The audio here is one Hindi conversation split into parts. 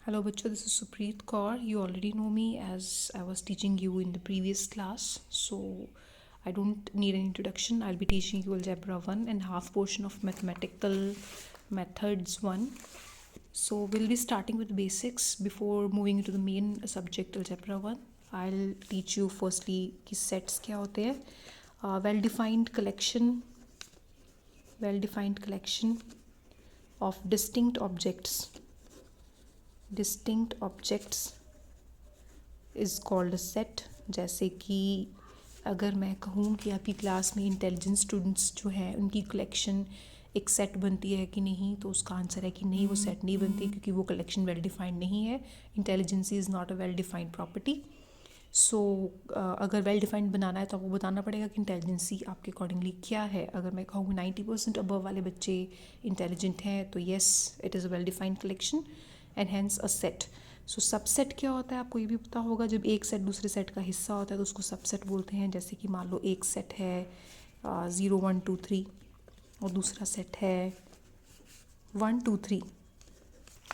Hello bachcho, this is Supreet Kaur. You already know me as I was teaching you in the previous class. So I don't need an introduction. I'll be teaching you Algebra 1 and half portion of Mathematical Methods 1. So we'll be starting with basics before moving into the main subject Algebra 1. I'll teach you firstly कि sets क्या होते हैं, well-defined collection of distinct objects is called a set. जैसे कि अगर मैं कहूँ कि आपकी क्लास में इंटेलिजेंट स्टूडेंट्स जो हैं उनकी कलेक्शन एक सेट बनती है कि नहीं, तो उसका आंसर है कि नहीं, वो सेट नहीं बनती क्योंकि वो कलेक्शन वेल डिफाइंड नहीं है। Intelligence is not a well defined property. So अगर वेल डिफाइंड बनाना है तो आपको बताना पड़ेगा कि इंटेलिजेंसी आपके अकॉर्डिंगली क्या है। अगर मैं कहूँ 90% अबव वाले बच्चे इंटेलिजेंट हैं तो yes, it is a well defined collection and hence a set. So subset क्या होता है आपको ये भी पता होगा। जब एक सेट दूसरे सेट का हिस्सा होता है तो उसको सबसेट बोलते हैं। जैसे कि मान लो एक सेट है 0 1 2 3 और दूसरा सेट है 1 2 3,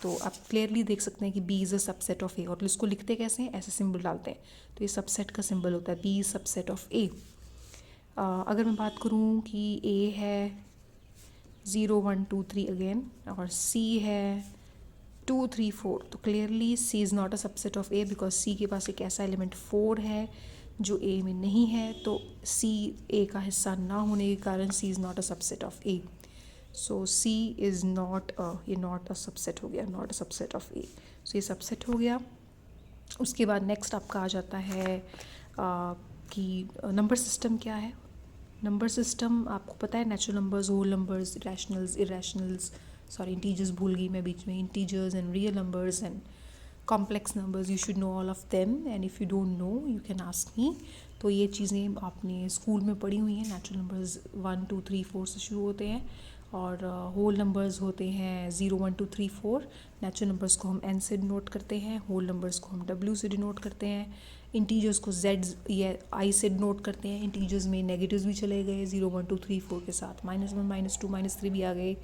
तो आप क्लियरली देख सकते हैं कि B is a subset of A. और इसको लिखते कैसे हैं, ऐसे सिंबल डालते हैं, तो ये सबसेट का सिंबल होता है, बी सबसेट ऑफ ए। अगर मैं बात करूँ कि ए है 0 1 2 3 अगेन और सी है 2 3 4, तो clearly C is not a subset of A because C के पास एक ऐसा एलिमेंट 4 है जो ए में नहीं है। तो सी ए का हिस्सा ना होने के कारण C is not a subset of A. So C is not ये नॉट अ सबसेट हो गया, not a subset of A. So ये सबसेट हो गया। उसके बाद नेक्स्ट आपका आ जाता है कि नंबर सिस्टम क्या है। नंबर सिस्टम आपको पता है, natural numbers, whole numbers, rationals, irrationals, sorry integers भूल गई मैं बीच में, integers and real numbers and complex numbers. You should know all of them and if you don't know you can ask me. तो ये चीज़ें आपने स्कूल में पढ़ी हुई हैं। नेचुरल नंबर्स 1 2 3 4 से शुरू होते हैं और होल नंबर्स होते हैं 0 1 2 3 4। नेचुरल नंबर्स को हम एन से डिनोट करते हैं, होल नंबर्स को हम डब्ल्यू से डिनोट करते हैं, इंटीजर्स को जेड या आई से डिनोट करते हैं। इंटीजर्स में नेगेटिव्स भी चले गए 0 1 2 3 4 के साथ, -1 -2 -3 भी आ गए।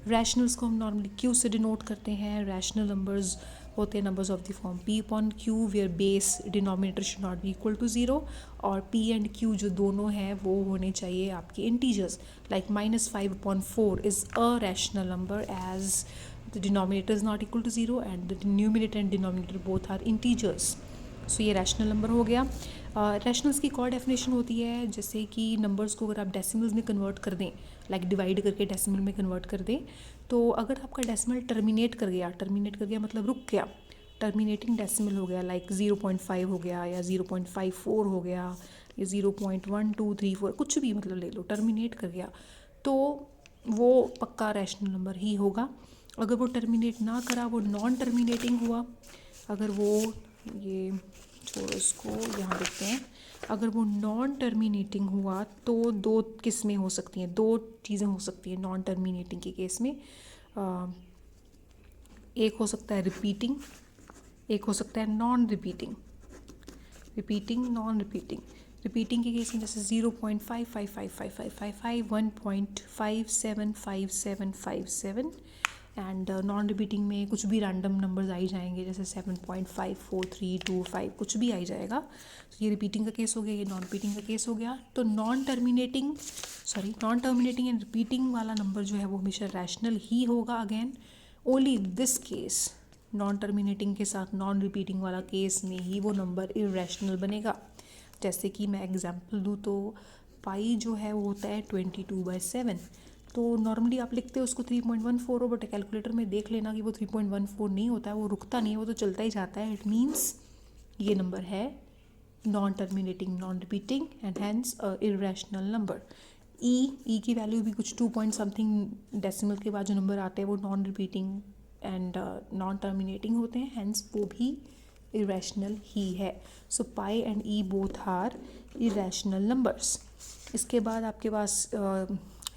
रैशनल्स को हम नॉर्मली क्यू से डिनोट करते हैं। रैशनल नंबर्स होते हैं numbers of the form p upon q where base denominator should not be equal to 0, और p एंड q जो दोनों हैं वो होने चाहिए आपके integers. Like -5 upon 4 is a rational number as the denominator is not equal to 0 and the numerator and denominator both are integers. So ये रैशनल नंबर हो गया। रैशनल्स की एक और डेफिनेशन होती है, जैसे कि नंबर्स को अगर आप डेसिमल्स में कन्वर्ट कर दें, लाइक डिवाइड करके डेसिमल में कन्वर्ट कर दें, तो अगर आपका डेसिमल टर्मिनेट कर गया मतलब रुक गया, टर्मिनेटिंग डेसिमल हो गया, लाइक 0.5 हो गया या 0.54 हो गया या 0.1234, कुछ भी मतलब ले लो, टर्मिनेट कर गया, तो वो पक्का रैशनल नंबर ही होगा। अगर वो टर्मिनेट ना करा, वो नॉन टर्मिनेटिंग हुआ, अगर वो, ये छोड़ो इसको, यहाँ देखते हैं, अगर वो नॉन टर्मिनेटिंग हुआ तो दो किस्में हो सकती हैं, दो चीज़ें हो सकती हैं नॉन टर्मिनेटिंग के केस में। एक हो सकता है रिपीटिंग, एक हो सकता है non repeating. Repeating, non repeating. Repeating के केस में जैसे 0.555555, 1.575757 एंड नॉन रिपीटिंग में कुछ भी रैंडम नंबर्स आई जाएंगे, जैसे 7.54325, कुछ भी आई जाएगा। तो ये रिपीटिंग का केस हो गया, ये नॉन रिपीटिंग का केस हो गया। तो नॉन टर्मिनेटिंग एंड रिपीटिंग वाला नंबर जो है वो हमेशा रैशनल ही होगा। Again only this case, non terminating के साथ नॉन रिपीटिंग वाला केस में ही वो नंबर इरेशनल बनेगा। जैसे कि मैं एग्जांपल दूँ तो पाई जो है वो होता है 22/7। तो नॉर्मली आप लिखते हो उसको 3.14 हो, बट कैलकुलेटर में देख लेना कि वो 3.14 नहीं होता है, वो रुकता नहीं है, वो तो चलता ही जाता है। इट मीन्स ये नंबर है non terminating, non repeating and hence irrational number. E की वैल्यू भी कुछ 2 पॉइंट समथिंग डेसिमल के बाद जो नंबर आते हैं वो non repeating and non terminating होते हैं, हैंस वो भी इरेशनल ही है। So pi and e both are irrational numbers. इसके बाद आपके पास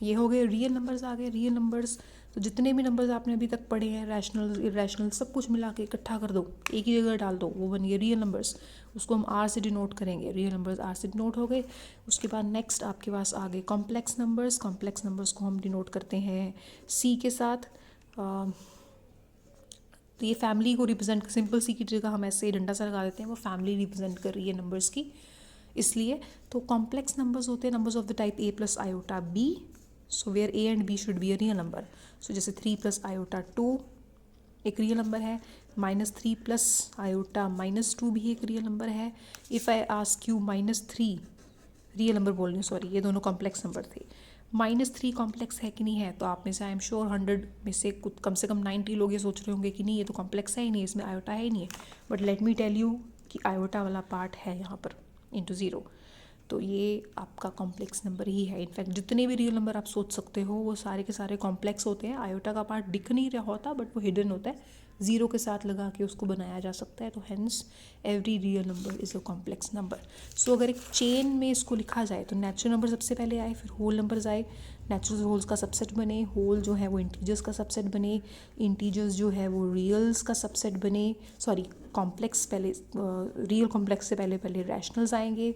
ये हो गए रियल नंबर्स आ गए। रियल नंबर्स तो जितने भी नंबर्स आपने अभी तक पढ़े हैं, रैशनल इरेशनल, सब कुछ मिला के इकट्ठा कर दो, एक ही जगह डाल दो, वो बन गए रियल नंबर्स। उसको हम आर से डिनोट करेंगे, रियल नंबर्स आर से डिनोट हो गए। उसके बाद नेक्स्ट आपके पास आ गए कॉम्प्लेक्स नंबर्स। कॉम्प्लेक्स नंबर्स को हम डिनोट करते हैं सी के साथ। तो ये फैमिली को रिप्रेजेंट, सिंपल सी की जगह हम ऐसे डंडा सा लगा देते हैं, वो फैमिली रिप्रेजेंट कर रही है नंबर्स की, इसलिए। तो कॉम्प्लेक्स नंबर्स होते हैं numbers of the type a plus iota b, so where a and b should be a real number. So जैसे 3 प्लस आयोटा 2 एक रियल नंबर है, -3 प्लस आयोटा -2 भी एक रियल नंबर है। If I ask you -3 real number बोल रही हूँ, सॉरी, ये दोनों कॉम्प्लेक्स नंबर थे। -3 कॉम्प्लेक्स है कि नहीं है, तो आप में से आई एम श्योर 100 में से कुछ कम से कम 90 लोग ये सोच रहे होंगे कि नहीं ये तो कॉम्प्लेक्स है ही नहीं, इसमें आयोटा है ही नहीं है। But let me tell you कि आयोटा वाला पार्ट है यहाँ पर इंटू ज़ीरो, तो ये आपका कॉम्प्लेक्स नंबर ही है। इनफैक्ट जितने भी रियल नंबर आप सोच सकते हो वो सारे के सारे कॉम्प्लेक्स होते हैं। आयोटा का पार्ट दिख नहीं रहा होता बट वो हिडन होता है, ज़ीरो के साथ लगा के उसको बनाया जा सकता है। तो hence every real number is a complex number. So अगर एक चेन में इसको लिखा जाए तो नेचुरल नंबर सबसे पहले आए, फिर होल नंबर्स आए, नेचुरल होल्स का सबसेट बने, होल जो है वो इंटीजर्स का सबसेट बने, इंटीजर्स जो है वो रियल्स का सबसेट बने, सॉरी कॉम्प्लेक्स पहले, रियल कॉम्प्लेक्स से पहले पहले रैशनल्स आएंगे,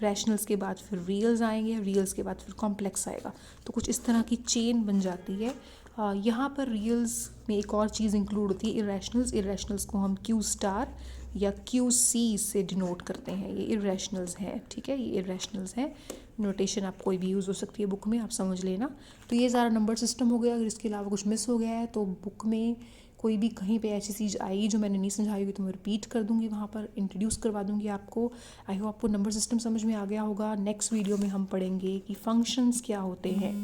रैशनल्स के बाद फिर रियल्स आएंगे, रियल्स के बाद फिर कॉम्प्लेक्स आएगा। तो कुछ इस तरह की चेन बन जाती है। यहाँ पर रियल्स में एक और चीज़ इंक्लूड होती है, इरेशनल्स। इरेशनल्स को हम क्यू स्टार या क्यू सी से डिनोट करते हैं, ये इरेशनल्स हैं, ठीक है, ये इरेशनल्स हैं। नोटेशन आप कोई भी यूज़ हो सकती है बुक में, आप समझ लेना। तो ये सारा नंबर सिस्टम हो गया। अगर इसके अलावा कुछ मिस हो गया है तो बुक में कोई भी कहीं पे ऐसी चीज़ आएगी जो मैंने नहीं समझाई होगी तो मैं रिपीट कर दूँगी, वहाँ पर इंट्रोड्यूस करवा दूँगी आपको। आई होप आपको नंबर सिस्टम समझ में आ गया होगा। नेक्स्ट वीडियो में हम पढ़ेंगे कि फंक्शंस क्या होते हैं।